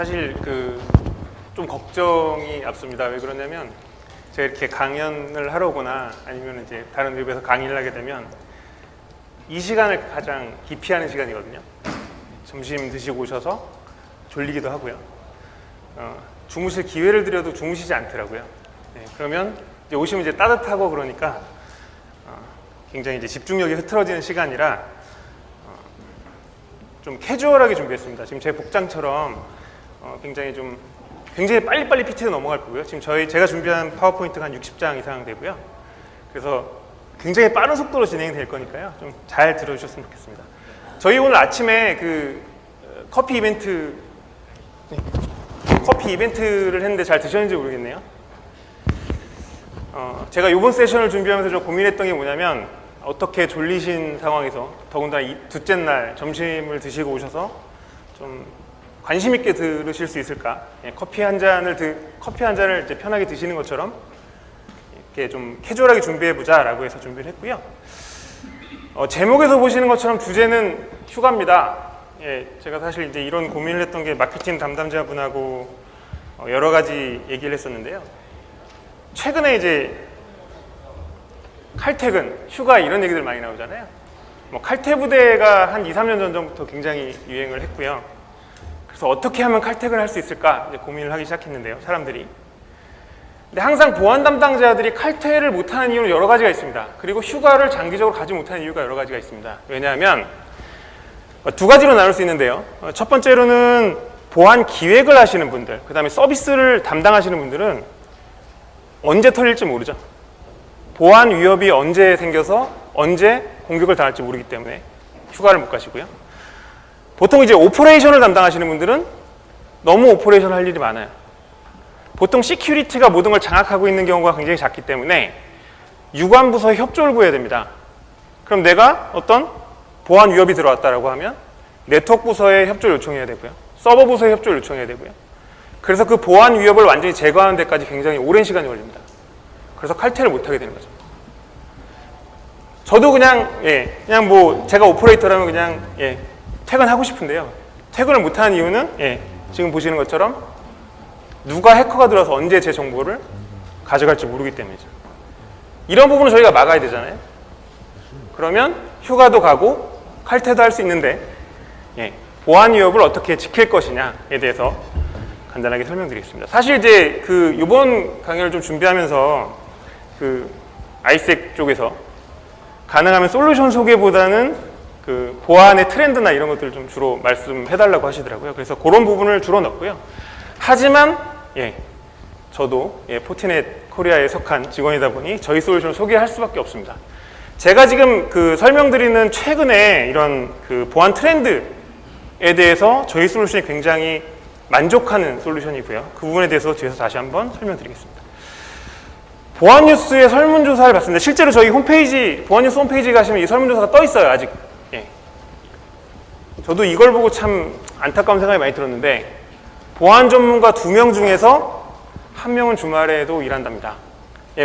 사실 좀 걱정이 앞섭니다. 왜 그러냐면 제가 이렇게 강연을 하러 오거나 아니면 이제 다른 웹에서 강의를 하게 되면 이 시간을 가장 기피하는 시간이거든요. 점심 드시고 오셔서 졸리기도 하고요. 주무실 기회를 드려도 주무시지 않더라고요. 네, 그러면 이제 오시면 이제 따뜻하고 그러니까 굉장히 이제 집중력이 흐트러지는 시간이라 좀 캐주얼하게 준비했습니다. 지금 제 복장처럼 굉장히 빨리빨리 PT도 넘어갈 거고요. 지금 제가 준비한 파워포인트가 한 60장 이상 되고요. 그래서 굉장히 빠른 속도로 진행이 될 거니까요. 좀 잘 들어주셨으면 좋겠습니다. 저희 오늘 아침에 커피 이벤트를 했는데 잘 드셨는지 모르겠네요. 제가 이번 세션을 준비하면서 좀 고민했던 게 뭐냐면 어떻게 졸리신 상황에서 더군다나 둘째 날 점심을 드시고 오셔서 좀 관심 있게 들으실 수 있을까? 커피 한 잔을 이제 편하게 드시는 것처럼 이렇게 좀 캐주얼하게 준비해보자라고 해서 준비를 했고요. 제목에서 보시는 것처럼 주제는 휴가입니다. 제가 사실 이제 이런 고민을 했던 게 마케팅 담당자분하고 여러 가지 얘기를 했었는데요. 최근에 이제 칼퇴근, 휴가 이런 얘기들 많이 나오잖아요. 칼퇴부대가 한 2, 3년 전부터 굉장히 유행을 했고요. 그래서 어떻게 하면 칼퇴근을 할 수 있을까 이제 고민을 하기 시작했는데요, 사람들이. 근데 항상 보안 담당자들이 칼퇴를 못하는 이유는 여러 가지가 있습니다. 그리고 휴가를 장기적으로 가지 못하는 이유가 여러 가지가 있습니다. 왜냐하면 두 가지로 나눌 수 있는데요. 첫 번째로는 보안 기획을 하시는 분들, 그 다음에 서비스를 담당하시는 분들은 언제 털릴지 모르죠. 보안 위협이 언제 생겨서 언제 공격을 당할지 모르기 때문에 휴가를 못 가시고요. 보통 이제 오퍼레이션을 담당하시는 분들은 너무 오퍼레이션 할 일이 많아요. 보통 시큐리티가 모든 걸 장악하고 있는 경우가 굉장히 작기 때문에 유관부서에 협조를 구해야 됩니다. 그럼 내가 어떤 보안 위협이 들어왔다라고 하면 네트워크 부서에 협조를 요청해야 되고요. 서버 부서에 협조를 요청해야 되고요. 그래서 그 보안 위협을 완전히 제거하는 데까지 굉장히 오랜 시간이 걸립니다. 그래서 칼퇴를 못하게 되는 거죠. 저도 그냥 제가 오퍼레이터라면 그냥 퇴근하고 싶은데요. 퇴근을 못하는 이유는 지금 보시는 것처럼 누가 해커가 들어서 언제 제 정보를 가져갈지 모르기 때문이죠. 이런 부분을 저희가 막아야 되잖아요. 그러면 휴가도 가고 칼퇴도 할 수 있는데 보안 위협을 어떻게 지킬 것이냐에 대해서 간단하게 설명드리겠습니다. 사실 이제 이번 강의를 좀 준비하면서 아이색 쪽에서 가능하면 솔루션 소개보다는 보안의 트렌드나 이런 것들을 좀 주로 말씀해달라고 하시더라고요. 그래서 그런 부분을 주로 넣었고요. 하지만 저도 포티넷 코리아에 속한 직원이다 보니 저희 솔루션을 소개할 수밖에 없습니다. 제가 지금 설명드리는 최근에 이런 보안 트렌드에 대해서 저희 솔루션이 굉장히 만족하는 솔루션이고요. 그 부분에 대해서 뒤에서 다시 한번 설명드리겠습니다. 보안뉴스의 설문조사를 봤습니다. 실제로 저희 홈페이지, 보안뉴스 홈페이지 가시면 이 설문조사가 떠 있어요, 아직. 저도 이걸 보고 참 안타까운 생각이 많이 들었는데, 보안 전문가 2명 중에서 1명은 주말에도 일한답니다.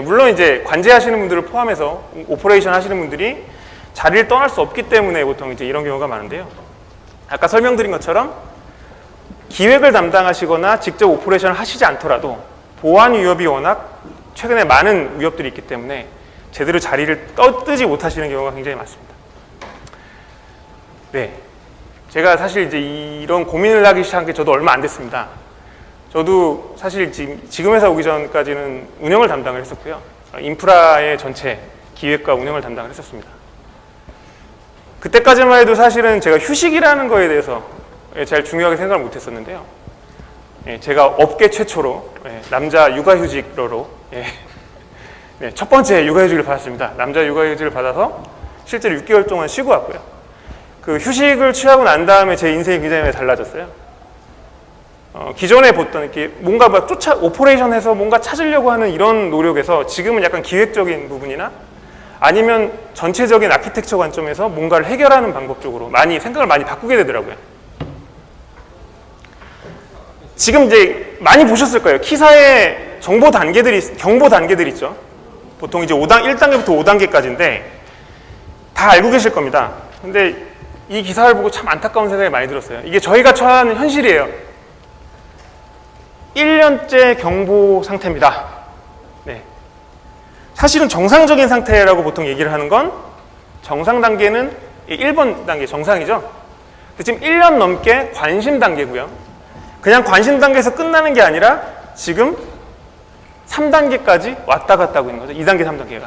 물론 이제 관제하시는 분들을 포함해서 오퍼레이션 하시는 분들이 자리를 떠날 수 없기 때문에 보통 이제 이런 경우가 많은데요. 아까 설명드린 것처럼 기획을 담당하시거나 직접 오퍼레이션을 하시지 않더라도 보안 위협이 워낙 최근에 많은 위협들이 있기 때문에 제대로 자리를 뜨지 못하시는 경우가 굉장히 많습니다. 제가 사실 이제 이런 고민을 하기 시작한 게 저도 얼마 안 됐습니다. 저도 사실 지금 회사 오기 전까지는 운영을 담당을 했었고요. 인프라의 전체 기획과 운영을 담당을 했었습니다. 그때까지만 해도 사실은 제가 휴식이라는 거에 대해서 잘 중요하게 생각을 못 했었는데요. 제가 업계 최초로 남자 육아휴직러로 첫 번째 육아휴직을 받았습니다. 남자 육아휴직을 받아서 실제로 6개월 동안 쉬고 왔고요. 휴식을 취하고 난 다음에 제 인생이 굉장히 많이 달라졌어요. 기존에 보던 이렇게 뭔가 오퍼레이션해서 뭔가 찾으려고 하는 이런 노력에서 지금은 약간 기획적인 부분이나 아니면 전체적인 아키텍처 관점에서 뭔가를 해결하는 방법 쪽으로 생각을 많이 바꾸게 되더라고요. 지금 이제 많이 보셨을 거예요. 키사의 경보 단계들이 있죠. 보통 이제 1단계부터 5단계까지인데 다 알고 계실 겁니다. 근데 이 기사를 보고 참 안타까운 생각이 많이 들었어요. 이게 저희가 처한 현실이에요. 1년째 경보 상태입니다. 네. 사실은 정상적인 상태라고 보통 얘기를 하는 건 정상 단계는 1번 단계 정상이죠. 근데 지금 1년 넘게 관심 단계고요. 그냥 관심 단계에서 끝나는 게 아니라 지금 3단계까지 왔다 갔다 하고 있는 거죠. 2단계, 3단계가.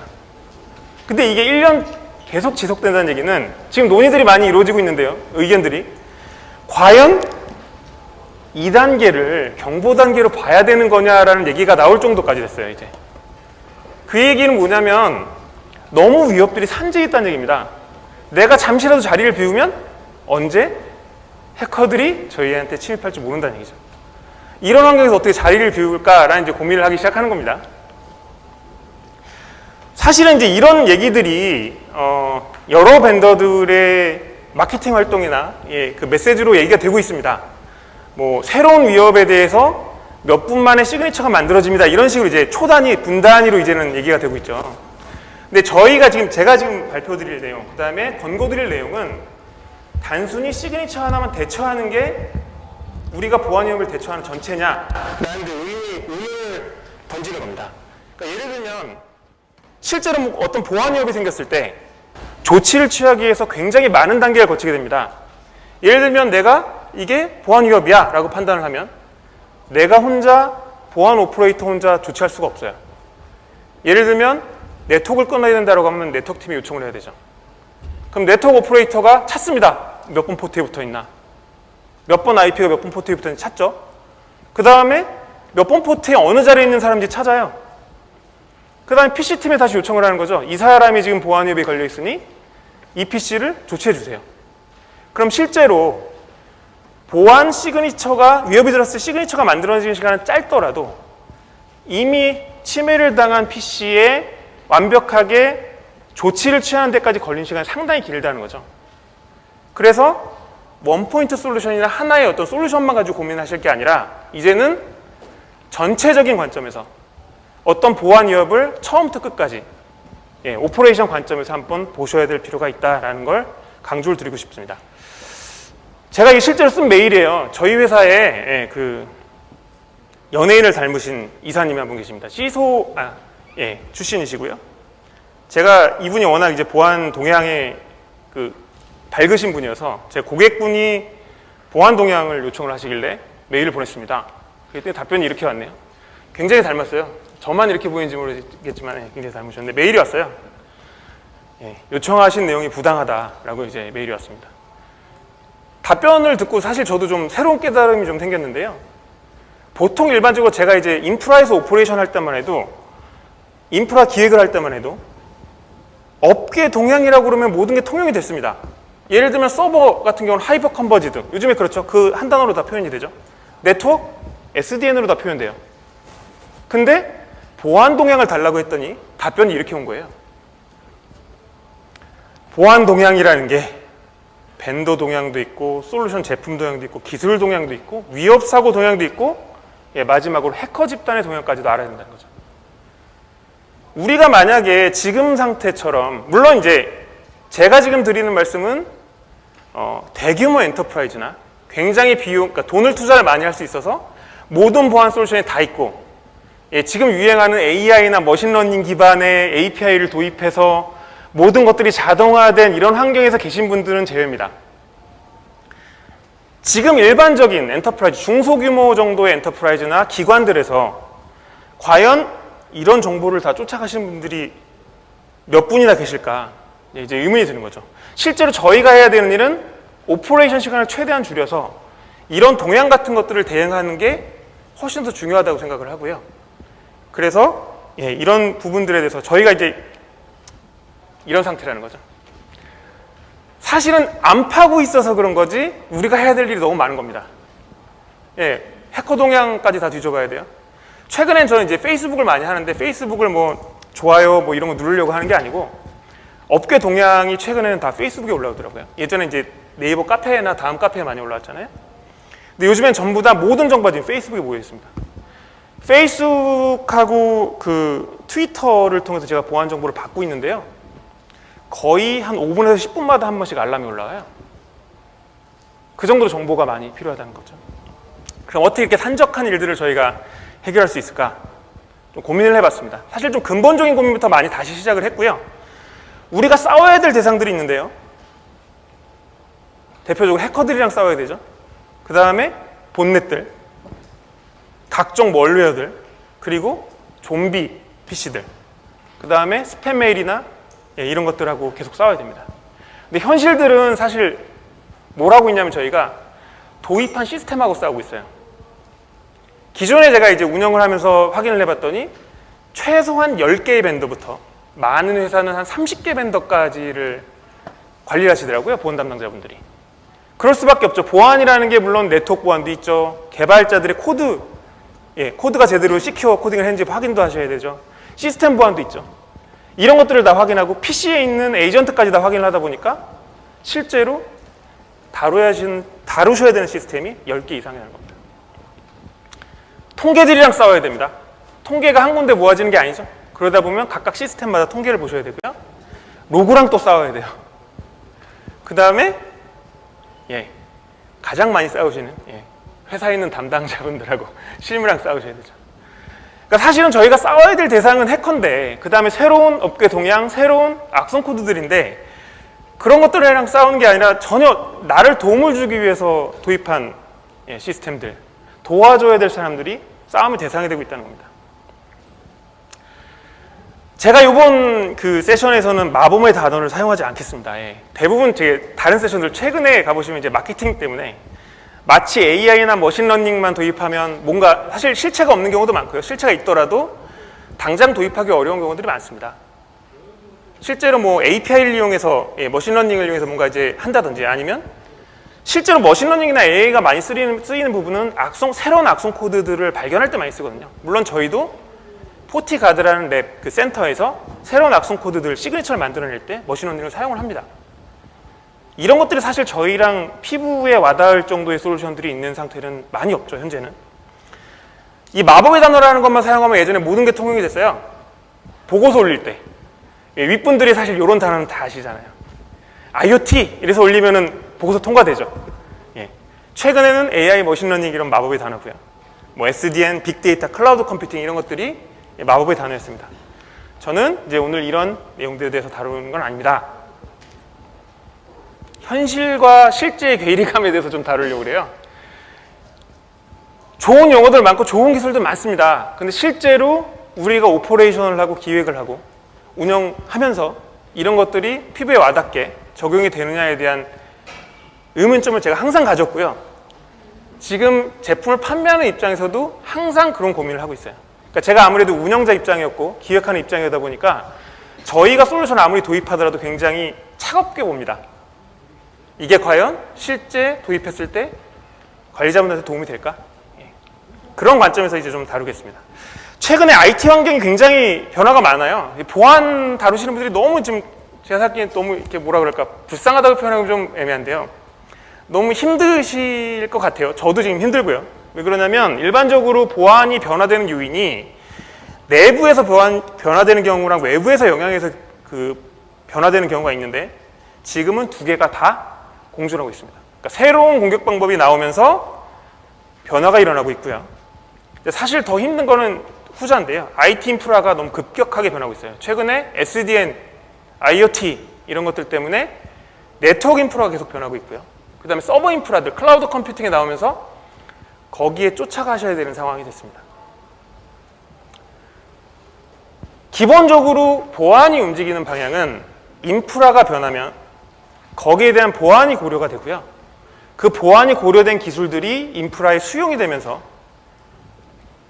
근데 이게 1년 계속 지속된다는 얘기는 지금 논의들이 많이 이루어지고 있는데요. 의견들이. 과연 2단계를 경보 단계로 봐야 되는 거냐라는 얘기가 나올 정도까지 됐어요, 이제. 그 얘기는 뭐냐면 너무 위협들이 산재해 있다는 얘기입니다. 내가 잠시라도 자리를 비우면 언제 해커들이 저희한테 침입할 줄 모른다는 얘기죠. 이런 환경에서 어떻게 자리를 비울까라는 이제 고민을 하기 시작하는 겁니다. 사실은 이제 이런 얘기들이 여러 벤더들의 마케팅 활동이나 그 메시지로 얘기가 되고 있습니다. 뭐 새로운 위협에 대해서 몇 분 만에 시그니처가 만들어집니다. 이런 식으로 이제 초단위, 분단위로 이제는 얘기가 되고 있죠. 근데 제가 지금 발표드릴 내용, 그 다음에 권고드릴 내용은 단순히 시그니처 하나만 대처하는 게 우리가 보안 위협을 대처하는 전체냐? 라는 데 의문을 던지는 겁니다. 그러니까 예를 들면 실제로 뭐 어떤 보안 위협이 생겼을 때 조치를 취하기 위해서 굉장히 많은 단계를 거치게 됩니다. 예를 들면 내가 이게 보안 위협이야 라고 판단을 하면 내가 혼자 보안 오퍼레이터 혼자 조치할 수가 없어요. 예를 들면 네트워크를 끊어야 된다고 하면 네트워크팀이 요청을 해야 되죠. 그럼 네트워크 오퍼레이터가 찾습니다. 몇 번 포트에 붙어 있나, 몇 번 IP가 몇 번 포트에 붙어 있는지 찾죠. 그 다음에 몇 번 포트에 어느 자리에 있는 사람인지 찾아요. 그 다음에 PC팀에 다시 요청을 하는 거죠. 이 사람이 지금 보안 위협에 걸려 있으니 이 PC를 조치해 주세요. 그럼 실제로 보안 시그니처가 위협이 들었을 때 시그니처가 만들어지는 시간은 짧더라도 이미 침해를 당한 PC에 완벽하게 조치를 취하는 데까지 걸린 시간이 상당히 길다는 거죠. 그래서 원포인트 솔루션이나 하나의 어떤 솔루션만 가지고 고민하실 게 아니라 이제는 전체적인 관점에서 어떤 보안 위협을 처음부터 끝까지 오퍼레이션 관점에서 한번 보셔야 될 필요가 있다는 걸 강조를 드리고 싶습니다. 제가 이게 실제로 쓴 메일이에요. 저희 회사에 그 연예인을 닮으신 이사님이 한 분 계십니다. CISO 출신이시고요. 제가 이분이 워낙 이제 보안 동향에 그 밝으신 분이어서 제 고객분이 보안 동향을 요청을 하시길래 메일을 보냈습니다. 그때 답변이 이렇게 왔네요. 굉장히 닮았어요. 저만 이렇게 보이는지 모르겠지만 굉장히 닮으셨는데 메일이 왔어요. 요청하신 내용이 부당하다라고 이제 메일이 왔습니다. 답변을 듣고 사실 저도 좀 새로운 깨달음이 좀 생겼는데요. 보통 일반적으로 제가 이제 인프라에서 오퍼레이션 할 때만 해도 인프라 기획을 할 때만 해도 업계 동향이라고 그러면 모든 게 통용이 됐습니다. 예를 들면 서버 같은 경우는 하이퍼 컨버지드, 요즘에 그렇죠. 그 한 단어로 다 표현이 되죠. 네트워크, SDN으로 다 표현돼요. 근데 보안 동향을 달라고 했더니 답변이 이렇게 온 거예요. 보안 동향이라는 게 벤더 동향도 있고 솔루션 제품 동향도 있고 기술 동향도 있고 위협 사고 동향도 있고 마지막으로 해커 집단의 동향까지도 알아야 된다는 거죠. 우리가 만약에 지금 상태처럼, 물론 이제 제가 지금 드리는 말씀은 대규모 엔터프라이즈나 굉장히 그러니까 돈을 투자를 많이 할 수 있어서 모든 보안 솔루션이 다 있고 지금 유행하는 AI나 머신러닝 기반의 API를 도입해서 모든 것들이 자동화된 이런 환경에서 계신 분들은 제외입니다. 지금 일반적인 엔터프라이즈, 중소규모 정도의 엔터프라이즈나 기관들에서 과연 이런 정보를 다 쫓아가시는 분들이 몇 분이나 계실까 이제 의문이 드는 거죠. 실제로 저희가 해야 되는 일은 오퍼레이션 시간을 최대한 줄여서 이런 동향 같은 것들을 대응하는 게 훨씬 더 중요하다고 생각을 하고요. 그래서 이런 부분들에 대해서 저희가 이제 이런 상태라는 거죠. 사실은 안 파고 있어서 그런 거지 우리가 해야 될 일이 너무 많은 겁니다. 해커 동향까지 다 뒤져봐야 돼요. 최근엔 저는 이제 페이스북을 많이 하는데 페이스북을 뭐 좋아요 뭐 이런 거 누르려고 하는 게 아니고 업계 동향이 최근에는 다 페이스북에 올라오더라고요. 예전에 이제 네이버 카페나 다음 카페에 많이 올라왔잖아요. 근데 요즘엔 전부 다 모든 정보가 지금 페이스북에 모여 있습니다. 페이스북하고 그 트위터를 통해서 제가 보안 정보를 받고 있는데요. 거의 한 5분에서 10분마다 한 번씩 알람이 올라와요. 그 정도로 정보가 많이 필요하다는 거죠. 그럼 어떻게 이렇게 산적한 일들을 저희가 해결할 수 있을까? 좀 고민을 해봤습니다. 사실 좀 근본적인 고민부터 많이 다시 시작을 했고요. 우리가 싸워야 될 대상들이 있는데요. 대표적으로 해커들이랑 싸워야 되죠. 그 다음에 본넷들, 각종 멀웨어들, 그리고 좀비 PC들, 그 다음에 스팸 메일이나 이런 것들하고 계속 싸워야 됩니다. 근데 현실들은 사실 뭘 하고 있냐면 저희가 도입한 시스템하고 싸우고 있어요. 기존에 제가 이제 운영을 하면서 확인을 해봤더니 최소한 10개의 벤더부터 많은 회사는 한 30개 벤더까지를 관리를 하시더라고요. 보안 담당자분들이. 그럴 수밖에 없죠. 보안이라는 게 물론 네트워크 보안도 있죠. 개발자들의 코드가 제대로 시큐어 코딩을 했는지 확인도 하셔야 되죠. 시스템 보안도 있죠. 이런 것들을 다 확인하고 PC에 있는 에이전트까지 다 확인을 하다 보니까 실제로 다루셔야 되는 시스템이 10개 이상이라는 겁니다. 통계들이랑 싸워야 됩니다. 통계가 한 군데 모아지는 게 아니죠. 그러다 보면 각각 시스템마다 통계를 보셔야 되고요. 로그랑 또 싸워야 돼요. 그 다음에 가장 많이 싸우시는 회사에 있는 담당자분들하고 실무랑 싸우셔야 되죠. 그러니까 사실은 저희가 싸워야 될 대상은 해커인데 그 다음에 새로운 업계 동향, 새로운 악성 코드들인데 그런 것들이랑 싸우는 게 아니라 전혀 나를 도움을 주기 위해서 도입한 시스템들, 도와줘야 될 사람들이 싸움의 대상이 되고 있다는 겁니다. 제가 이번 그 세션에서는 마법의 단어를 사용하지 않겠습니다. 대부분 제 다른 세션들 최근에 가보시면 이제 마케팅 때문에 마치 AI나 머신러닝만 도입하면 뭔가 사실 실체가 없는 경우도 많고요. 실체가 있더라도 당장 도입하기 어려운 경우들이 많습니다. 실제로 뭐 API를 이용해서 머신러닝을 이용해서 뭔가 이제 한다든지 아니면 실제로 머신러닝이나 AI가 많이 쓰이는 부분은 새로운 악성 코드들을 발견할 때 많이 쓰거든요. 물론 저희도 포티가드라는 랩 그 센터에서 새로운 악성 코드들 시그니처를 만들어낼 때 머신러닝을 사용을 합니다. 이런 것들이 사실 저희랑 피부에 와닿을 정도의 솔루션들이 있는 상태는 많이 없죠. 현재는. 이 마법의 단어라는 것만 사용하면 예전에 모든 게 통용이 됐어요. 보고서 올릴 때 윗분들이 사실 이런 단어는 다 아시잖아요. IoT 이래서 올리면은 보고서 통과되죠. 최근에는 AI, 머신러닝 이런 마법의 단어고요. 뭐 SDN, 빅데이터, 클라우드 컴퓨팅 이런 것들이 마법의 단어였습니다. 저는 이제 오늘 이런 내용들에 대해서 다루는 건 아닙니다. 현실과 실제의 괴리감에 대해서 좀 다루려고 그래요. 좋은 용어들 많고 좋은 기술들 많습니다. 근데 실제로 우리가 오퍼레이션을 하고 기획을 하고 운영하면서 이런 것들이 피부에 와닿게 적용이 되느냐에 대한 의문점을 제가 항상 가졌고요. 지금 제품을 판매하는 입장에서도 항상 그런 고민을 하고 있어요. 그러니까 제가 아무래도 운영자 입장이었고 기획하는 입장이다 보니까 저희가 솔루션을 아무리 도입하더라도 굉장히 차갑게 봅니다. 이게 과연 실제 도입했을 때 관리자분들한테 도움이 될까? 그런 관점에서 이제 좀 다루겠습니다. 최근에 IT 환경이 굉장히 변화가 많아요. 보안 다루시는 분들이 너무 지금 제가 생각하기엔 너무 이렇게 뭐라 그럴까 불쌍하다고 표현하기 좀 애매한데요. 너무 힘드실 것 같아요. 저도 지금 힘들고요. 왜 그러냐면 일반적으로 보안이 변화되는 요인이 내부에서 변화되는 경우랑 외부에서 영향해서 변화되는 경우가 있는데 지금은 두 개가 다 공존하고 있습니다. 그러니까 새로운 공격 방법이 나오면서 변화가 일어나고 있고요. 사실 더 힘든 거는 후자인데요. IT 인프라가 너무 급격하게 변하고 있어요. 최근에 SDN, IoT 이런 것들 때문에 네트워크 인프라가 계속 변하고 있고요. 그 다음에 서버 인프라들, 클라우드 컴퓨팅에 나오면서 거기에 쫓아가셔야 되는 상황이 됐습니다. 기본적으로 보안이 움직이는 방향은 인프라가 변하면 거기에 대한 보안이 고려가 되고요. 그 보안이 고려된 기술들이 인프라에 수용이 되면서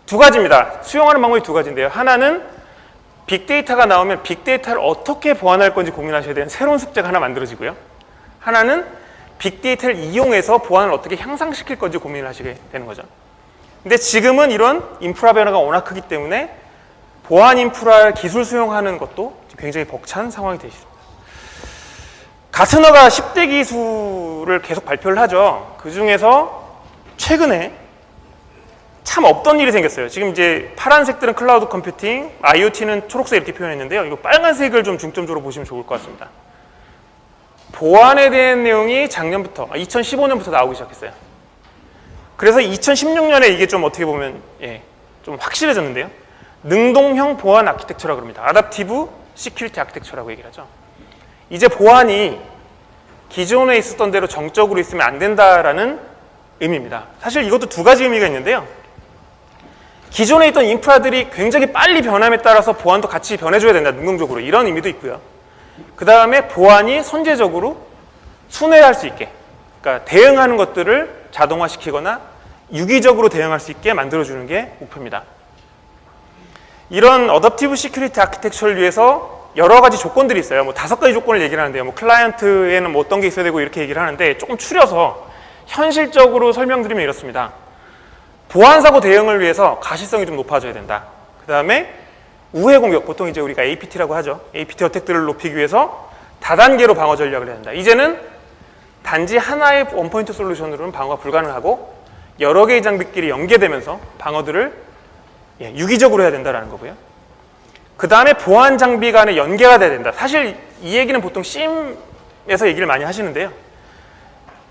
두 가지입니다. 수용하는 방법이 두 가지인데요. 하나는 빅데이터가 나오면 빅데이터를 어떻게 보안할 건지 고민하셔야 되는 새로운 숙제가 하나 만들어지고요. 하나는 빅데이터를 이용해서 보안을 어떻게 향상시킬 건지 고민을 하시게 되는 거죠. 근데 지금은 이런 인프라 변화가 워낙 크기 때문에 보안 인프라 기술 수용하는 것도 굉장히 벅찬 상황이 되어 있습니다. 가트너가 10대 기술을 계속 발표를 하죠. 그 중에서 최근에 참 없던 일이 생겼어요. 지금 이제 파란색들은 클라우드 컴퓨팅, IoT는 초록색 이렇게 표현했는데요. 이거 빨간색을 좀 중점적으로 보시면 좋을 것 같습니다. 보안에 대한 내용이 작년부터, 2015년부터 나오기 시작했어요. 그래서 2016년에 이게 좀 어떻게 보면 좀 확실해졌는데요. 능동형 보안 아키텍처라고 합니다. 아답티브 시큐리티 아키텍처라고 얘기를 하죠. 이제 보안이 기존에 있었던 대로 정적으로 있으면 안 된다라는 의미입니다. 사실 이것도 두 가지 의미가 있는데요. 기존에 있던 인프라들이 굉장히 빨리 변함에 따라서 보안도 같이 변해줘야 된다, 능동적으로. 이런 의미도 있고요. 그 다음에 보안이 선제적으로 순회할 수 있게, 그러니까 대응하는 것들을 자동화시키거나 유기적으로 대응할 수 있게 만들어주는 게 목표입니다. 이런 어댑티브 시큐리티 아키텍처를 위해서 여러 가지 조건들이 있어요. 뭐 5가지 조건을 얘기를 하는데요. 뭐 클라이언트에는 뭐 어떤 게 있어야 되고 이렇게 얘기를 하는데, 조금 추려서 현실적으로 설명드리면 이렇습니다. 보안사고 대응을 위해서 가시성이 좀 높아져야 된다. 그 다음에 우회 공격, 보통 이제 우리가 APT라고 하죠. APT 어택들을 높이기 위해서 다단계로 방어 전략을 해야 된다. 이제는 단지 하나의 원포인트 솔루션으로는 방어가 불가능하고 여러 개의 장비끼리 연계되면서 방어들을 유기적으로 해야 된다는 거고요. 그 다음에 보안 장비 간의 연계가 돼야 된다. 사실 이 얘기는 보통 CIEM에서 얘기를 많이 하시는데요.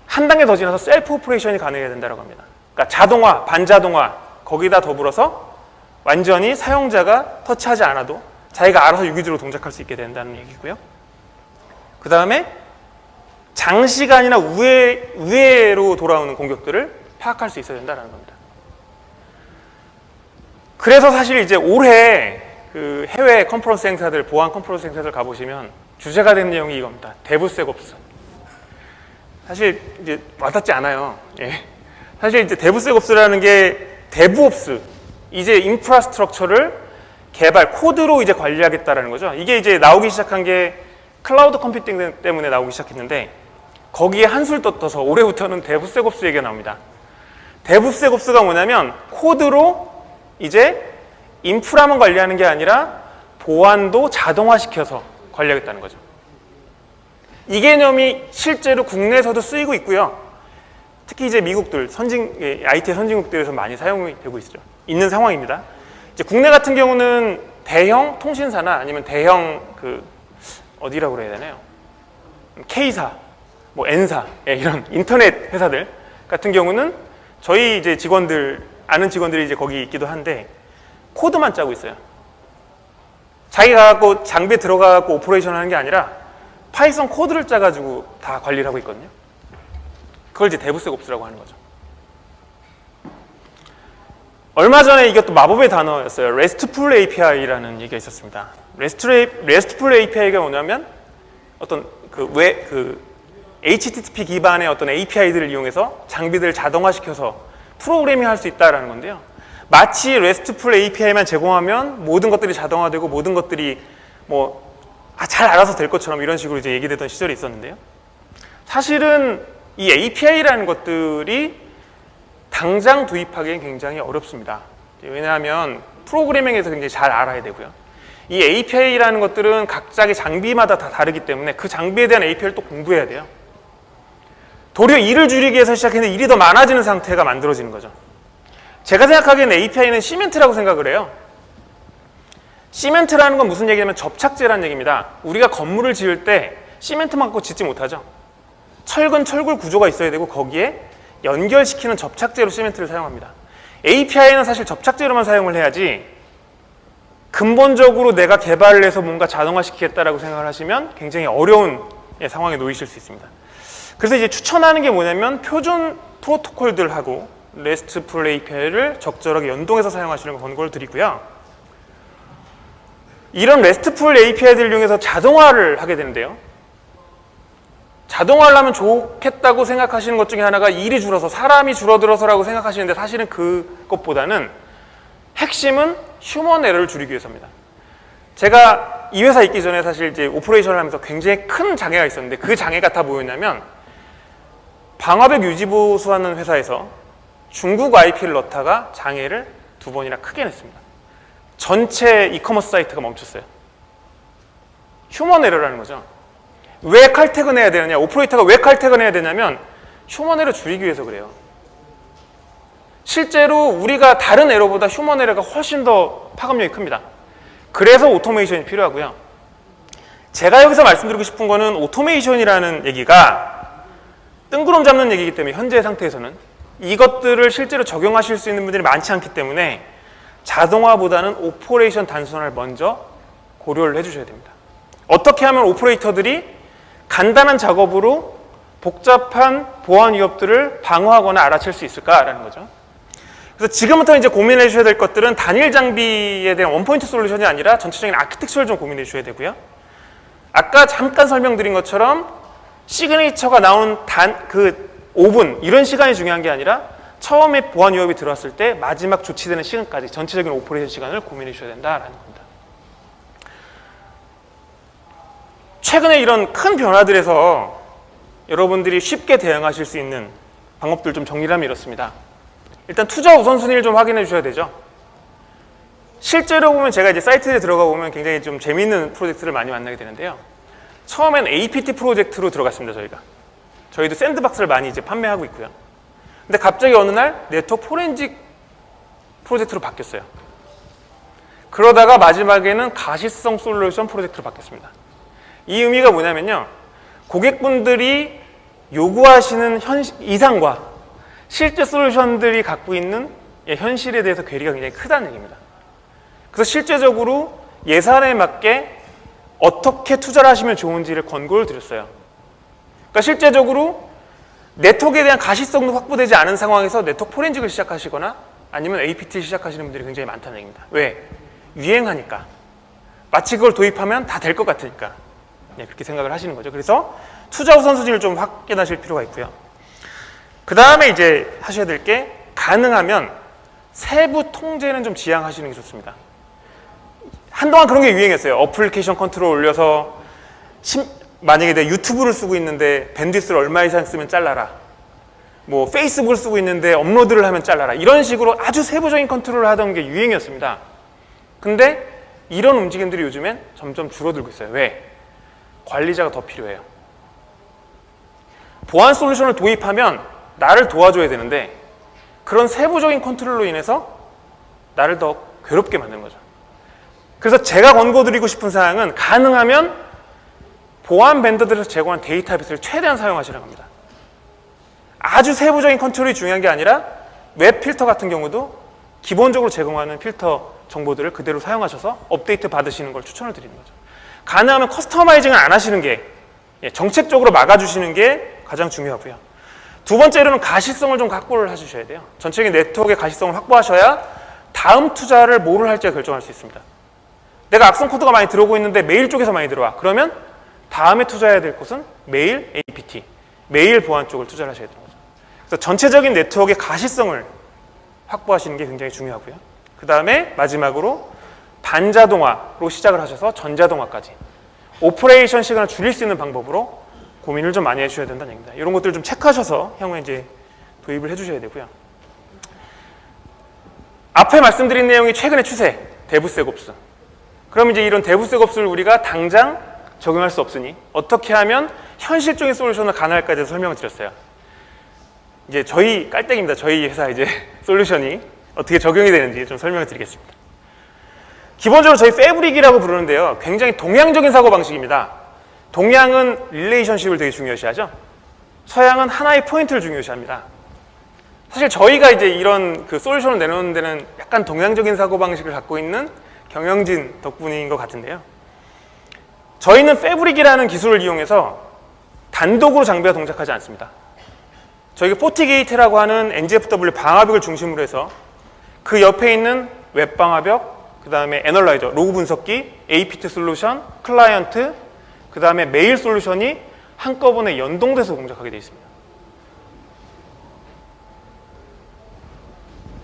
한 단계 더 지나서 셀프 오퍼레이션이 가능해야 된다고 합니다. 그러니까 자동화, 반자동화, 거기다 더불어서 완전히 사용자가 터치하지 않아도 자기가 알아서 유기적으로 동작할 수 있게 된다는 얘기고요. 그 다음에 장시간이나 우회로 돌아오는 공격들을 파악할 수 있어야 된다는 겁니다. 그래서 사실 이제 올해 그 해외 컨퍼런스 행사들, 보안 컨퍼런스 행사들 가보시면 주제가 된 내용이 이겁니다. 데브세옵스. 사실 이제 와닿지 않아요. 사실 이제 데브세옵스라는 게 데브옵스, 이제 인프라스트럭처를 개발, 코드로 이제 관리하겠다라는 거죠. 이게 이제 나오기 시작한 게 클라우드 컴퓨팅 때문에 나오기 시작했는데, 거기에 한술 떠서 올해부터는 데브세옵스 얘기가 나옵니다. 데브세옵스가 뭐냐면 코드로 이제 인프라만 관리하는 게 아니라 보안도 자동화시켜서 관리하겠다는 거죠. 이 개념이 실제로 국내에서도 쓰이고 있고요. 특히 이제 미국들, IT 선진국들에서 많이 사용이 되고 있는 상황입니다. 이제 국내 같은 경우는 대형 통신사나 아니면 대형 어디라고 그래야 되나요? K사, 뭐 N사, 이런 인터넷 회사들 같은 경우는 저희 이제 아는 직원들이 이제 거기 있기도 한데 코드만 짜고 있어요. 자기가 갖고 장비에 들어가고 오퍼레이션 하는 게 아니라 파이썬 코드를 짜가지고 다 관리를 하고 있거든요. 그걸 이제 데브세옵스라고 하는 거죠. 얼마 전에 이것도 마법의 단어였어요. RESTful API라는 얘기가 있었습니다. RESTful API가 뭐냐면 어떤 HTTP 기반의 어떤 API들을 이용해서 장비들을 자동화시켜서 프로그래밍 할 수 있다는 건데요. 마치 RESTful API만 제공하면 모든 것들이 자동화되고 모든 것들이 잘 알아서 될 것처럼 이런 식으로 이제 얘기되던 시절이 있었는데요. 사실은 이 API라는 것들이 당장 도입하기엔 굉장히 어렵습니다. 왜냐하면 프로그래밍에서 굉장히 잘 알아야 되고요. 이 API라는 것들은 각자의 장비마다 다 다르기 때문에 그 장비에 대한 API를 또 공부해야 돼요. 도리어 일을 줄이기 위해서 시작했는데 일이 더 많아지는 상태가 만들어지는 거죠. 제가 생각하기에는 API는 시멘트라고 생각을 해요. 시멘트라는 건 무슨 얘기냐면 접착제라는 얘기입니다. 우리가 건물을 지을 때 시멘트만 갖고 짓지 못하죠. 철근, 철골 구조가 있어야 되고 거기에 연결시키는 접착제로 시멘트를 사용합니다. API는 사실 접착제로만 사용을 해야지 근본적으로 내가 개발을 해서 뭔가 자동화시키겠다라고 생각을 하시면 굉장히 어려운 상황에 놓이실 수 있습니다. 그래서 이제 추천하는 게 뭐냐면 표준 프로토콜들하고 RESTful API를 적절하게 연동해서 사용하시는 거 권고를 드리고요. 이런 RESTful API들을 이용해서 자동화를 하게 되는데요. 자동화를 하면 좋겠다고 생각하시는 것 중에 하나가 일이 줄어서, 사람이 줄어들어서라고 생각하시는데 사실은 그것보다는 핵심은 휴먼 에러를 줄이기 위해서입니다. 제가 이 회사 있기 전에 사실 이제 오퍼레이션을 하면서 굉장히 큰 장애가 있었는데 그 장애가 다 뭐였냐면 방화벽 유지보수하는 회사에서 중국 IP를 넣다가 장애를 2번이나 크게 냈습니다. 전체 이커머스 사이트가 멈췄어요. 휴먼 에러라는 거죠. 왜 칼퇴근해야 되느냐, 오퍼레이터가 왜 칼퇴근해야 되냐면 휴먼 에러 줄이기 위해서 그래요. 실제로 우리가 다른 에러보다 휴먼 에러가 훨씬 더 파급력이 큽니다. 그래서 오토메이션이 필요하고요. 제가 여기서 말씀드리고 싶은 거는 오토메이션이라는 얘기가 뜬구름 잡는 얘기이기 때문에 현재 상태에서는 이것들을 실제로 적용하실 수 있는 분들이 많지 않기 때문에 자동화보다는 오퍼레이션 단순화를 먼저 고려를 해주셔야 됩니다. 어떻게 하면 오퍼레이터들이 간단한 작업으로 복잡한 보안 위협들을 방어하거나 알아챌 수 있을까라는 거죠. 그래서 지금부터 이제 고민해 주셔야 될 것들은 단일 장비에 대한 원포인트 솔루션이 아니라 전체적인 아키텍처를 좀 고민해 주셔야 되고요. 아까 잠깐 설명드린 것처럼 시그니처가 나오는 그 5분 이런 시간이 중요한 게 아니라 처음에 보안 위협이 들어왔을 때 마지막 조치되는 시간까지 전체적인 오퍼레이션 시간을 고민해 주셔야 된다라는 겁니다. 최근에 이런 큰 변화들에서 여러분들이 쉽게 대응하실 수 있는 방법들 좀 정리를 하면 이렇습니다. 일단 투자 우선순위를 좀 확인해 주셔야 되죠. 실제로 보면 제가 이제 사이트에 들어가 보면 굉장히 좀 재미있는 프로젝트를 많이 만나게 되는데요. 처음엔 APT 프로젝트로 들어갔습니다, 저희도 샌드박스를 많이 이제 판매하고 있고요. 근데 갑자기 어느 날 네트워크 포렌식 프로젝트로 바뀌었어요. 그러다가 마지막에는 가시성 솔루션 프로젝트로 바뀌었습니다. 이 의미가 뭐냐면요. 고객분들이 요구하시는 이상과 실제 솔루션들이 갖고 있는 현실에 대해서 괴리가 굉장히 크다는 얘기입니다. 그래서 실제적으로 예산에 맞게 어떻게 투자를 하시면 좋은지를 권고를 드렸어요. 그러니까 실제적으로 네트워크에 대한 가시성도 확보되지 않은 상황에서 네트워크 포렌식을 시작하시거나 아니면 APT 시작하시는 분들이 굉장히 많다는 얘기입니다. 왜? 유행하니까. 마치 그걸 도입하면 다 될 것 같으니까. 그렇게 생각을 하시는 거죠. 그래서 투자 우선순위를 좀 확인하실 필요가 있고요. 그 다음에 이제 하셔야 될 게 가능하면 세부 통제는 좀 지양하시는 게 좋습니다. 한동안 그런 게 유행했어요. 어플리케이션 컨트롤 올려서 만약에 내가 유튜브를 쓰고 있는데 밴드위스를 얼마 이상 쓰면 잘라라. 뭐 페이스북을 쓰고 있는데 업로드를 하면 잘라라. 이런 식으로 아주 세부적인 컨트롤을 하던 게 유행이었습니다. 근데 이런 움직임들이 요즘엔 점점 줄어들고 있어요. 왜? 관리자가 더 필요해요. 보안 솔루션을 도입하면 나를 도와줘야 되는데 그런 세부적인 컨트롤로 인해서 나를 더 괴롭게 만드는 거죠. 그래서 제가 권고드리고 싶은 사항은 가능하면 보안 벤더들에서 제공한 데이터베이스를 최대한 사용하시라고 합니다. 아주 세부적인 컨트롤이 중요한 게 아니라 웹 필터 같은 경우도 기본적으로 제공하는 필터 정보들을 그대로 사용하셔서 업데이트 받으시는 걸 추천을 드리는 거죠. 가능하면 커스터마이징을 안 하시는 게 정책적으로 막아주시는 게 가장 중요하고요. 두 번째로는 가시성을 좀 확보를 해주셔야 돼요. 전체적인 네트워크의 가시성을 확보하셔야 다음 투자를 뭐를 할지가 결정할 수 있습니다. 내가 악성 코드가 많이 들어오고 있는데 메일 쪽에서 많이 들어와. 그러면 다음에 투자해야 될 곳은 메일 APT, 메일 보안 쪽을 투자를 하셔야 되는 거죠. 그래서 전체적인 네트워크의 가시성을 확보하시는 게 굉장히 중요하고요. 그 다음에 마지막으로 반자동화로 시작을 하셔서 전자동화까지 오퍼레이션 시간을 줄일 수 있는 방법으로 고민을 좀 많이 해주셔야 된다는 얘기입니다. 이런 것들을 좀 체크하셔서 향후에 이제 도입을 해주셔야 되고요. 앞에 말씀드린 내용이 최근의 추세, 데브세곱스. 그럼 이제 이런 데브세곱스를 우리가 당장 적용할 수 없으니 어떻게 하면 현실적인 솔루션을 가능할까에 대해서 설명을 드렸어요. 이제 저희 깔때기입니다. 저희 회사 이제 솔루션이 어떻게 적용이 되는지 좀 설명을 드리겠습니다. 기본적으로 저희 패브릭이라고 부르는데요. 굉장히 동양적인 사고방식입니다. 동양은 릴레이션십을 되게 중요시하죠. 서양은 하나의 포인트를 중요시합니다. 사실 저희가 이제 이런 그 솔루션을 내놓는 데는 약간 동양적인 사고방식을 갖고 있는 경영진 덕분인 것 같은데요. 저희는 패브릭이라는 기술을 이용해서 단독으로 장비가 동작하지 않습니다. 저희가 포티게이트라고 하는 NGFW 방화벽을 중심으로 해서 그 옆에 있는 웹 방화벽, 그 다음에 애널라이저, 로그 분석기, APT 솔루션, 클라이언트, 그 다음에 메일 솔루션이 한꺼번에 연동돼서 동작하게 되어 있습니다.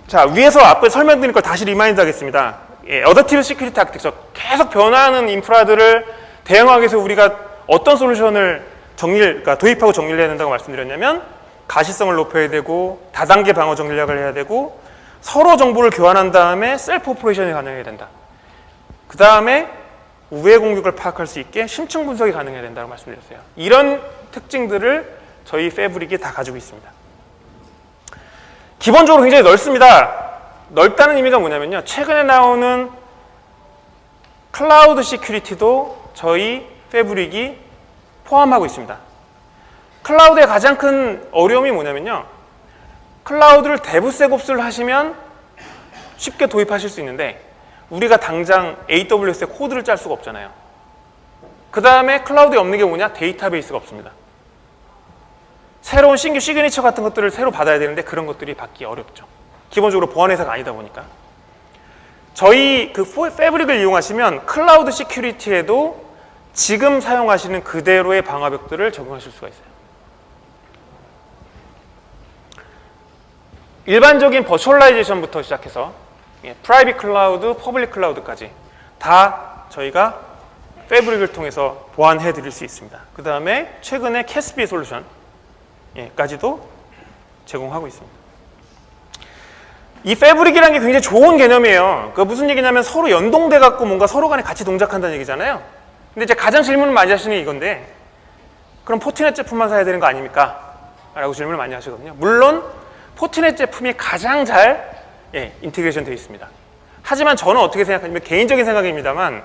자, 위에서 앞에 설명드린 걸 다시 리마인드 하겠습니다. 어댑티브 시큐리티 아키텍처, 계속 변화하는 인프라들을 대응하기 위해서 우리가 어떤 솔루션을 그러니까 도입하고 정리를 해야 된다고 말씀드렸냐면 가시성을 높여야 되고 다단계 방어 전략을 해야 되고 서로 정보를 교환한 다음에 셀프 오퍼레이션이 가능해야 된다. 그 다음에 우회 공격을 파악할 수 있게 심층 분석이 가능해야 된다고 말씀드렸어요. 이런 특징들을 저희 패브릭이 다 가지고 있습니다. 기본적으로 굉장히 넓습니다. 넓다는 의미가 뭐냐면요. 최근에 나오는 클라우드 시큐리티도 저희 패브릭이 포함하고 있습니다. 클라우드의 가장 큰 어려움이 뭐냐면요. 클라우드를 DevSecOps를 하시면 쉽게 도입하실 수 있는데 우리가 당장 AWS에 코드를 짤 수가 없잖아요. 그 다음에 클라우드에 없는 게 뭐냐? 데이터베이스가 없습니다. 새로운 신규 시그니처 같은 것들을 새로 받아야 되는데 그런 것들이 받기 어렵죠. 기본적으로 보안 회사가 아니다 보니까. 저희 그 패브릭을 이용하시면 클라우드 시큐리티에도 지금 사용하시는 그대로의 방화벽들을 적용하실 수가 있어요. 일반적인 버추얼라이제이션부터 시작해서 프라이빗 클라우드, 퍼블릭 클라우드까지 다 저희가 패브릭을 통해서 보완해 드릴 수 있습니다. 그 다음에 최근에 캐스비 솔루션까지도 제공하고 있습니다. 이 패브릭이라는 게 굉장히 좋은 개념이에요. 그 무슨 얘기냐면 서로 연동돼 갖고 뭔가 서로 간에 같이 동작한다는 얘기잖아요. 근데 이제 가장 질문을 많이 하시는 게 이건데 그럼 포티넷 제품만 사야 되는 거 아닙니까? 라고 질문을 많이 하시거든요. 물론 포티넷 제품이 가장 잘 인테그레이션 되어 있습니다. 하지만 저는 어떻게 생각하냐면 개인적인 생각입니다만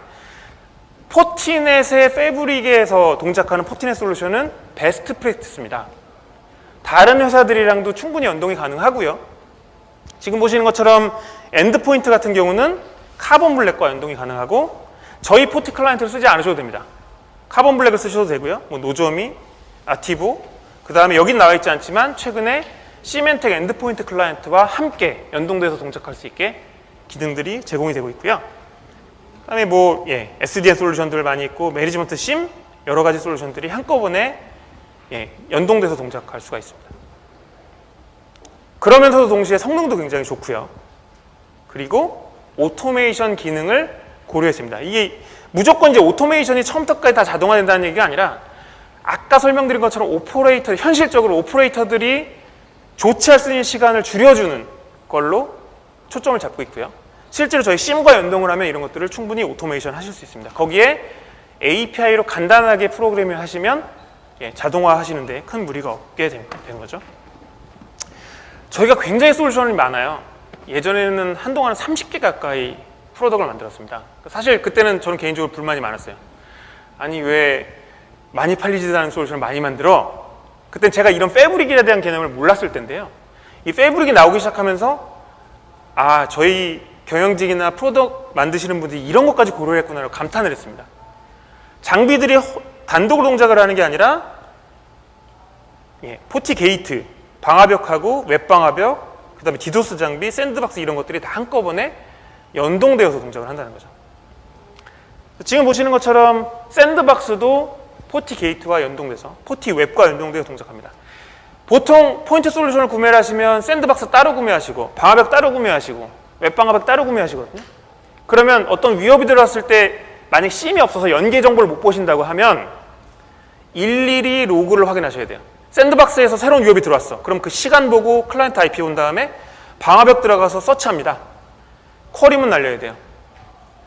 포티넷의 패브릭에서 동작하는 포티넷 솔루션은 베스트 프랙티스입니다. 다른 회사들이랑도 충분히 연동이 가능하고요. 지금 보시는 것처럼 엔드포인트 같은 경우는 카본 블랙과 연동이 가능하고 저희 포티 클라이언트를 쓰지 않으셔도 됩니다. 카본 블랙을 쓰셔도 되고요. 뭐 노조미, 아티보, 그 다음에 여긴 나와 있지 않지만 최근에 시멘텍 엔드포인트 클라이언트와 함께 연동돼서 동작할 수 있게 기능들이 제공이 되고 있고요. 그 다음에 뭐 SDN 솔루션들 많이 있고 매니지먼트 심 여러 가지 솔루션들이 한꺼번에 연동돼서 동작할 수가 있습니다. 그러면서도 동시에 성능도 굉장히 좋고요. 그리고 오토메이션 기능을 고려했습니다. 이게 무조건 이제 오토메이션이 처음부터까지 다 자동화된다는 얘기가 아니라 아까 설명드린 것처럼 현실적으로 오퍼레이터들이 조치할 수 있는 시간을 줄여주는 걸로 초점을 잡고 있고요. 실제로 저희 심과 연동을 하면 이런 것들을 충분히 오토메이션 하실 수 있습니다. 거기에 API로 간단하게 프로그래밍 하시면 자동화 하시는데 큰 무리가 없게 되는 거죠. 저희가 굉장히 솔루션이 많아요. 예전에는 한동안 30개 가까이 프로덕트를 만들었습니다. 사실 그때는 저는 개인적으로 불만이 많았어요. 아니 왜 많이 팔리지도 않은 솔루션을 많이 만들어? 그땐 제가 이런 패브릭에 대한 개념을 몰랐을 텐데요. 이 패브릭이 나오기 시작하면서 아 저희 경영직이나 프로덕트 만드시는 분들이 이런 것까지 고려했구나라고 감탄을 했습니다. 장비들이 단독으로 동작을 하는 게 아니라 포티 게이트, 방화벽하고 웹방화벽, 그 다음에 디도스 장비, 샌드박스 이런 것들이 다 한꺼번에 연동되어서 동작을 한다는 거죠. 지금 보시는 것처럼 샌드박스도 포티 게이트와 연동돼서 포티 웹과 연동돼서 동작합니다. 보통 포인트 솔루션을 구매를 하시면 샌드박스 따로 구매하시고 방화벽 따로 구매하시고 웹방화벽 따로 구매하시거든요. 그러면 어떤 위협이 들어왔을 때 만약 심이 없어서 연계 정보를 못 보신다고 하면 일일이 로그를 확인하셔야 돼요. 샌드박스에서 새로운 위협이 들어왔어. 그럼 그 시간 보고 클라이언트 IP 온 다음에 방화벽 들어가서 서치합니다. 쿼리문 날려야 돼요.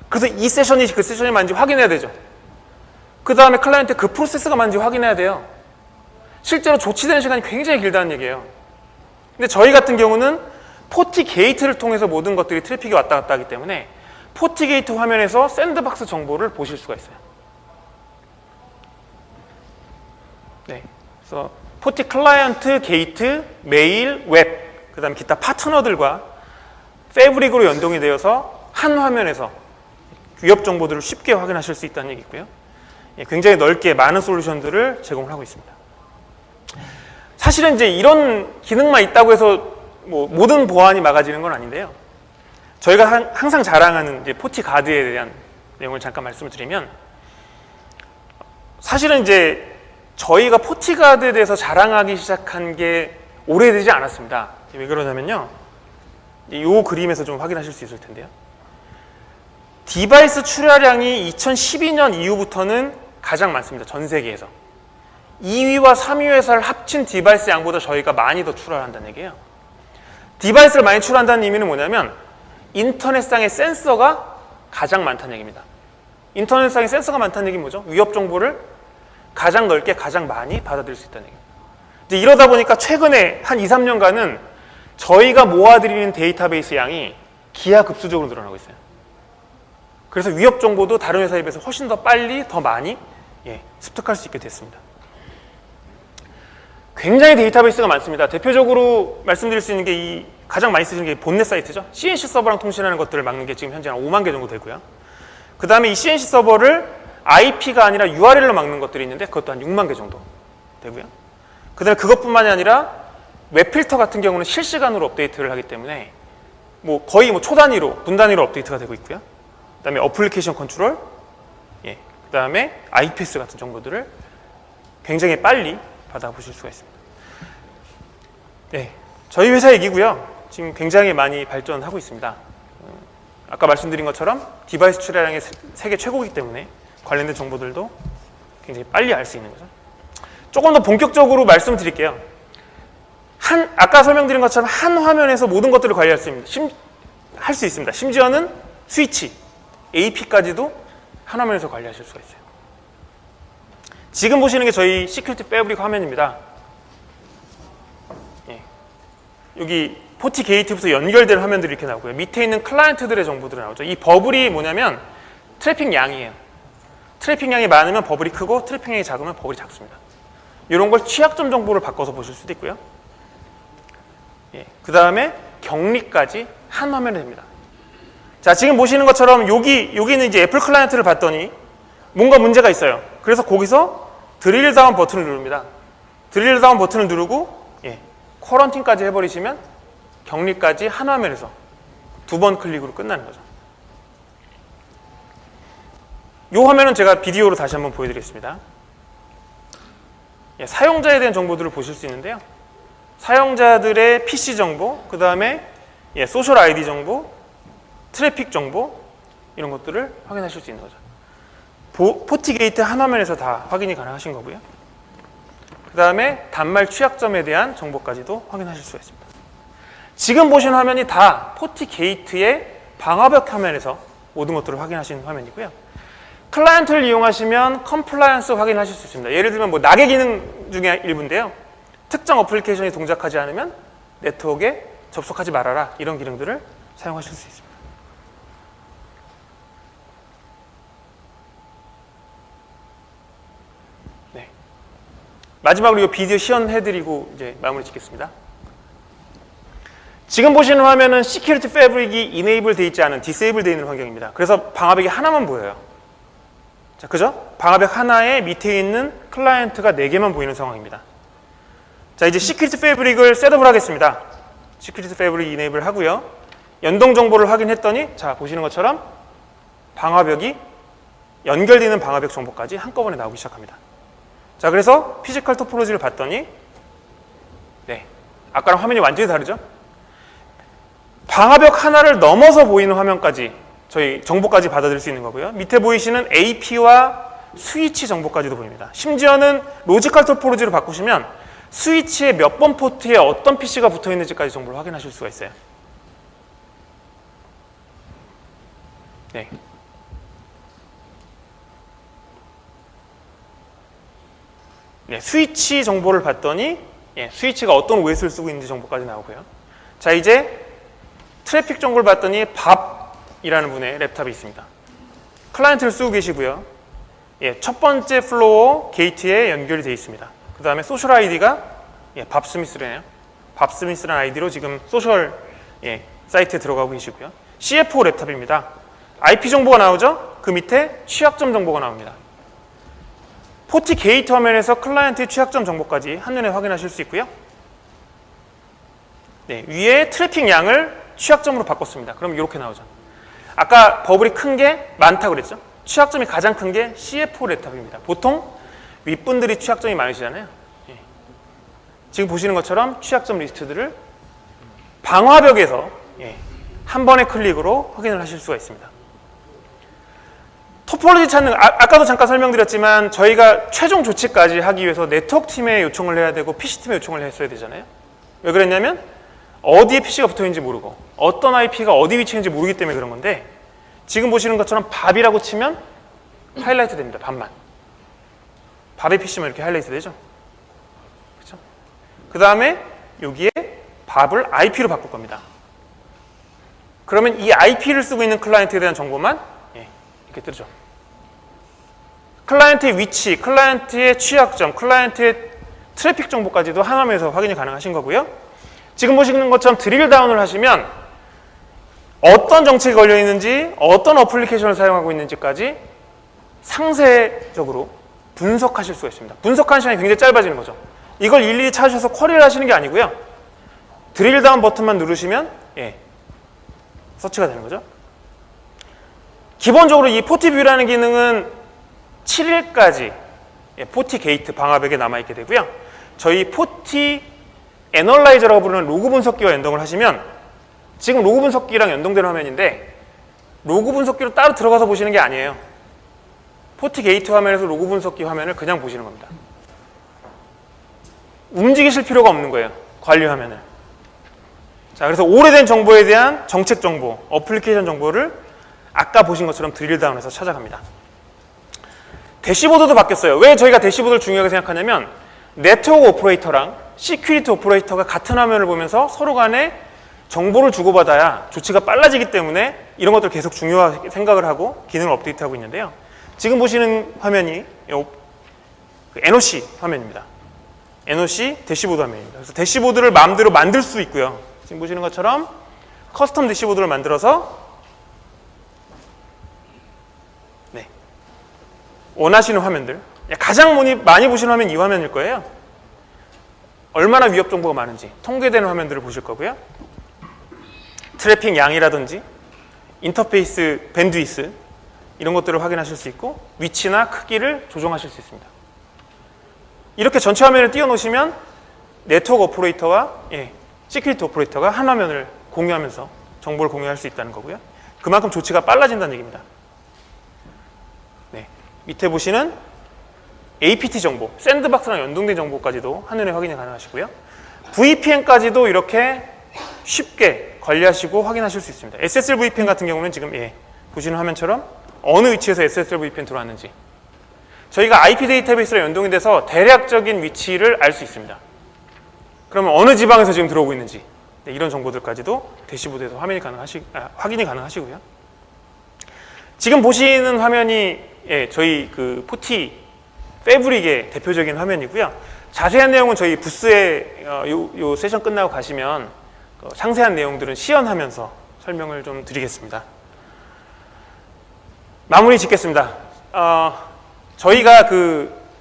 그래서 이 세션이 그 세션이 맞는지 확인해야 되죠. 그 다음에 클라이언트 그 프로세스가 맞는지 확인해야 돼요. 실제로 조치되는 시간이 굉장히 길다는 얘기예요. 근데 저희 같은 경우는 포티 게이트를 통해서 모든 것들이 트래픽이 왔다 갔다 하기 때문에 포티 게이트 화면에서 샌드박스 정보를 보실 수가 있어요. 그래서 포티 클라이언트, 게이트, 메일, 웹, 그 다음에 기타 파트너들과 패브릭으로 연동이 되어서 한 화면에서 위협 정보들을 쉽게 확인하실 수 있다는 얘기고요. 굉장히 넓게 많은 솔루션들을 제공을 하고 있습니다. 사실은 이제 이런 기능만 있다고 해서 뭐 모든 보안이 막아지는 건 아닌데요. 저희가 항상 자랑하는 이제 포티 가드에 대한 내용을 잠깐 말씀을 드리면 사실은 이제 저희가 포티 가드에 대해서 자랑하기 시작한 게 오래되지 않았습니다. 왜 그러냐면요. 이 그림에서 좀 확인하실 수 있을 텐데요. 디바이스 출하량이 2012년 이후부터는 가장 많습니다. 전 세계에서. 2위와 3위 회사를 합친 디바이스 양보다 저희가 많이 더 출하를 한다는 얘기예요. 디바이스를 많이 출하한다는 의미는 뭐냐면 인터넷상의 센서가 가장 많다는 얘기입니다. 인터넷상의 센서가 많다는 얘기는 뭐죠? 위협 정보를 가장 넓게 가장 많이 받아들일 수 있다는 얘기입니다. 이제 이러다 보니까 최근에 한 2, 3년간은 저희가 모아드리는 데이터베이스 양이 기하급수적으로 늘어나고 있어요. 그래서 위협 정보도 다른 회사에 비해서 훨씬 더 빨리 더 많이 습득할 수 있게 됐습니다. 굉장히 데이터베이스가 많습니다. 대표적으로 말씀드릴 수 있는 게 이 가장 많이 쓰시는 게 본넷 사이트죠. CNC 서버랑 통신하는 것들을 막는 게 지금 현재 한 5만 개 정도 되고요. 그 다음에 이 CNC 서버를 IP가 아니라 URL로 막는 것들이 있는데 그것도 한 6만 개 정도 되고요. 그 다음에 그것뿐만이 아니라 웹 필터 같은 경우는 실시간으로 업데이트를 하기 때문에 뭐 거의 뭐 초 단위로, 분 단위로 업데이트가 되고 있고요. 그 다음에 어플리케이션 컨트롤, 그 다음에 IPS 같은 정보들을 굉장히 빨리 받아보실 수가 있습니다. 네, 저희 회사 얘기고요. 지금 굉장히 많이 발전하고 있습니다. 아까 말씀드린 것처럼 디바이스 출하량이 세계 최고이기 때문에 관련된 정보들도 굉장히 빨리 알 수 있는 거죠. 조금 더 본격적으로 말씀드릴게요. 아까 설명드린 것처럼 한 화면에서 모든 것들을 관리할 수 있습니다. 심지어는 스위치, AP까지도 한 화면에서 관리하실 수가 있어요. 지금 보시는 게 저희 시큐리티 패브릭 화면입니다. 여기 포티 게이트부터 연결된 화면들이 이렇게 나오고요. 밑에 있는 클라이언트들의 정보들이 나오죠. 이 버블이 뭐냐면 트래픽 양이에요. 트래픽 양이 많으면 버블이 크고 트래픽 양이 작으면 버블이 작습니다. 이런 걸 취약점 정보를 바꿔서 보실 수도 있고요. 그 다음에 격리까지 한 화면에 됩니다. 자, 지금 보시는 것처럼 여기는 이제 애플 클라이언트를 봤더니 뭔가 문제가 있어요. 그래서 거기서 드릴 다운 버튼을 누릅니다. 드릴 다운 버튼을 누르고 쿼런틴까지 해버리시면 격리까지 한 화면에서 2번 클릭으로 끝나는 거죠. 이 화면은 제가 비디오로 다시 한번 보여드리겠습니다. 사용자에 대한 정보들을 보실 수 있는데요. 사용자들의 PC 정보, 그 다음에 소셜 아이디 정보, 트래픽 정보 이런 것들을 확인하실 수 있는 거죠. 포티게이트 한 화면에서 다 확인이 가능하신 거고요. 그 다음에 단말 취약점에 대한 정보까지도 확인하실 수가 있습니다. 지금 보신 화면이 다 포티게이트의 방화벽 화면에서 모든 것들을 확인하시는 화면이고요. 클라이언트를 이용하시면 컴플라이언스 확인하실 수 있습니다. 예를 들면 뭐 낙의 기능 중에 일부인데요. 특정 어플리케이션이 동작하지 않으면 네트워크에 접속하지 말아라, 이런 기능들을 사용하실 수 있습니다. 네. 마지막으로 이 비디오 시연해드리고 이제 마무리 짓겠습니다. 지금 보시는 화면은 시큐리티 패브릭이 이네이블 돼 있지 않은 디세이블 돼 있는 환경입니다. 그래서 방화벽이 하나만 보여요. 자, 그죠? 방화벽 하나에 밑에 있는 클라이언트가 4개만 보이는 상황입니다. 자, 이제 시큐리티 패브릭을 셋업을 하겠습니다. 시큐리티 패브릭 이네이블 하고요. 연동 정보를 확인했더니 자, 보시는 것처럼 방화벽이 연결되는 방화벽 정보까지 한꺼번에 나오기 시작합니다. 자, 그래서 피지컬 토포로지를 봤더니 아까랑 화면이 완전히 다르죠? 방화벽 하나를 넘어서 보이는 화면까지 저희 정보까지 받아들일 수 있는 거고요. 밑에 보이시는 AP와 스위치 정보까지도 보입니다. 심지어는 로지컬 토포로지로 바꾸시면 스위치의 몇 번 포트에 어떤 PC가 붙어 있는지까지 정보를 확인하실 수가 있어요. 네. 스위치 정보를 봤더니 스위치가 어떤 OS를 쓰고 있는지 정보까지 나오고요. 자, 이제 트래픽 정보를 봤더니 밥이라는 분의 랩탑이 있습니다. 클라이언트를 쓰고 계시고요. 첫 번째 플로어 게이트에 연결이 되어 있습니다. 그 다음에 소셜 아이디가 밥 스미스래요. 밥 스미스라는 아이디로 지금 소셜 사이트에 들어가고 계시고요. CF5 랩탑입니다. IP 정보가 나오죠? 그 밑에 취약점 정보가 나옵니다. 포티 게이트 화면에서 클라이언트의 취약점 정보까지 한눈에 확인하실 수 있고요. 위에 트래픽 양을 취약점으로 바꿨습니다. 그럼 이렇게 나오죠. 아까 버블이 큰 게 많다고 그랬죠? 취약점이 가장 큰 게 CF5 랩탑입니다. 보통 윗분들이 취약점이 많으시잖아요. 지금 보시는 것처럼 취약점 리스트들을 방화벽에서 한 번의 클릭으로 확인을 하실 수가 있습니다. 토포로지 찾는, 아까도 잠깐 설명드렸지만 저희가 최종 조치까지 하기 위해서 네트워크 팀에 요청을 해야 되고 PC팀에 요청을 했어야 되잖아요. 왜 그랬냐면 어디에 PC가 붙어있는지 모르고 어떤 IP가 어디 위치인지 모르기 때문에 그런 건데, 지금 보시는 것처럼 밥이라고 치면 하이라이트 됩니다. 밥만. 밥의 PC만 이렇게 하이라이트 되죠. 그렇죠? 그 다음에 여기에 밥을 IP로 바꿀 겁니다. 그러면 이 IP를 쓰고 있는 클라이언트에 대한 정보만 이렇게 뜨죠. 클라이언트의 위치, 클라이언트의 취약점, 클라이언트의 트래픽 정보까지도 한 화면에서 확인이 가능하신 거고요. 지금 보시는 것처럼 드릴 다운을 하시면 어떤 정책이 걸려 있는지, 어떤 어플리케이션을 사용하고 있는지까지 상세적으로 분석하실 수가 있습니다. 분석하는 시간이 굉장히 짧아지는 거죠. 이걸 일일이 찾으셔서 쿼리를 하시는 게 아니고요. 드릴 다운 버튼만 누르시면 서치가 되는 거죠. 기본적으로 이 포티뷰라는 기능은 7일까지 포티 게이트 방화벽에 남아있게 되고요. 저희 포티 애널라이저라고 부르는 로그 분석기와 연동을 하시면 지금 로그 분석기랑 연동된 화면인데 로그 분석기로 따로 들어가서 보시는 게 아니에요. 포티 게이트 화면에서 로그 분석기 화면을 그냥 보시는 겁니다. 움직이실 필요가 없는 거예요. 관리 화면을. 자, 그래서 오래된 정보에 대한 정책 정보, 어플리케이션 정보를 아까 보신 것처럼 드릴 다운해서 찾아갑니다. 대시보드도 바뀌었어요. 왜 저희가 대시보드를 중요하게 생각하냐면 네트워크 오퍼레이터랑 시큐리티 오퍼레이터가 같은 화면을 보면서 서로 간에 정보를 주고받아야 조치가 빨라지기 때문에 이런 것들을 계속 중요하게 생각을 하고 기능을 업데이트하고 있는데요. 지금 보시는 화면이 NOC 화면입니다. NOC 대시보드 화면입니다. 그래서 대시보드를 마음대로 만들 수 있고요. 지금 보시는 것처럼 커스텀 대시보드를 만들어서 원하시는 화면들, 가장 많이 보시는 화면 이 화면일 거예요. 얼마나 위협 정보가 많은지 통계되는 화면들을 보실 거고요. 트래픽 양이라든지 인터페이스 밴드위스 이런 것들을 확인하실 수 있고 위치나 크기를 조정하실 수 있습니다. 이렇게 전체 화면을 띄워놓으시면 네트워크 오퍼레이터와 시큐리티 오퍼레이터가 한 화면을 공유하면서 정보를 공유할 수 있다는 거고요. 그만큼 조치가 빨라진다는 얘기입니다. 밑에 보시는 APT 정보, 샌드박스랑 연동된 정보까지도 한눈에 확인이 가능하시고요. VPN까지도 이렇게 쉽게 관리하시고 확인하실 수 있습니다. SSL VPN 같은 경우는 지금 보시는 화면처럼 어느 위치에서 SSL VPN 들어왔는지 저희가 IP 데이터베이스랑 연동이 돼서 대략적인 위치를 알 수 있습니다. 그러면 어느 지방에서 지금 들어오고 있는지 이런 정보들까지도 대시보드에서 확인이 가능하시고요. 지금 보시는 화면이 저희 그 포티 패브릭의 대표적인 화면이고요. 자세한 내용은 저희 부스에 요 세션 끝나고 가시면 상세한 내용들은 시연하면서 설명을 좀 드리겠습니다. 마무리 짓겠습니다. 저희가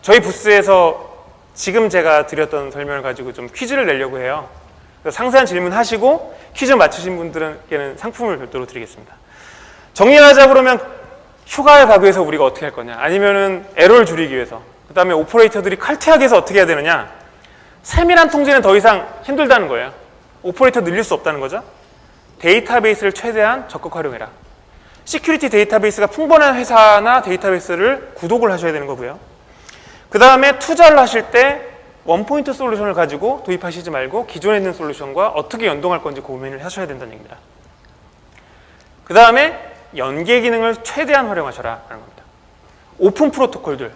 저희 부스에서 지금 제가 드렸던 설명을 가지고 좀 퀴즈를 내려고 해요. 그래서 상세한 질문 하시고 퀴즈 맞추신 분들께는 상품을 별도로 드리겠습니다. 정리를 하자 그러면 휴가를 가기 위해서 우리가 어떻게 할 거냐, 아니면은 에러를 줄이기 위해서, 그 다음에 오퍼레이터들이 칼퇴하기 위해서 어떻게 해야 되느냐. 세밀한 통제는 더 이상 힘들다는 거예요. 오퍼레이터 늘릴 수 없다는 거죠. 데이터베이스를 최대한 적극 활용해라. 시큐리티 데이터베이스가 풍부한 회사나 데이터베이스를 구독을 하셔야 되는 거고요. 그 다음에 투자를 하실 때 원포인트 솔루션을 가지고 도입하시지 말고 기존에 있는 솔루션과 어떻게 연동할 건지 고민을 하셔야 된다는 얘기입니다. 그 다음에 연계 기능을 최대한 활용하셔라 라는 겁니다. 오픈 프로토콜들,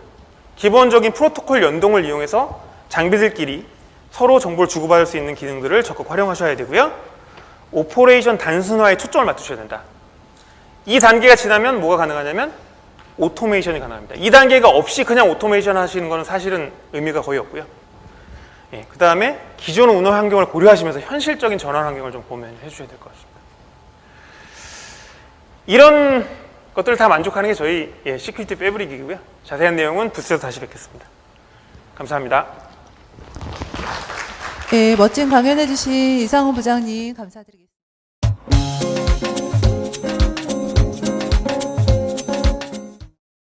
기본적인 프로토콜 연동을 이용해서 장비들끼리 서로 정보를 주고받을 수 있는 기능들을 적극 활용하셔야 되고요. 오퍼레이션 단순화에 초점을 맞추셔야 된다. 이 단계가 지나면 뭐가 가능하냐면 오토메이션이 가능합니다. 이 단계가 없이 그냥 오토메이션 하시는 것은 사실은 의미가 거의 없고요. 그 다음에 기존 운영 환경을 고려하시면서 현실적인 전환 환경을 좀 고민해 주셔야 될 것 같습니다. 이런 것들을 다 만족하는 게 저희 시큐리티 패브릭이고요. 자세한 내용은 부스에서 다시 뵙겠습니다. 감사합니다. 네, 멋진 강연해 주신 이상훈 부장님 감사드리겠습니다.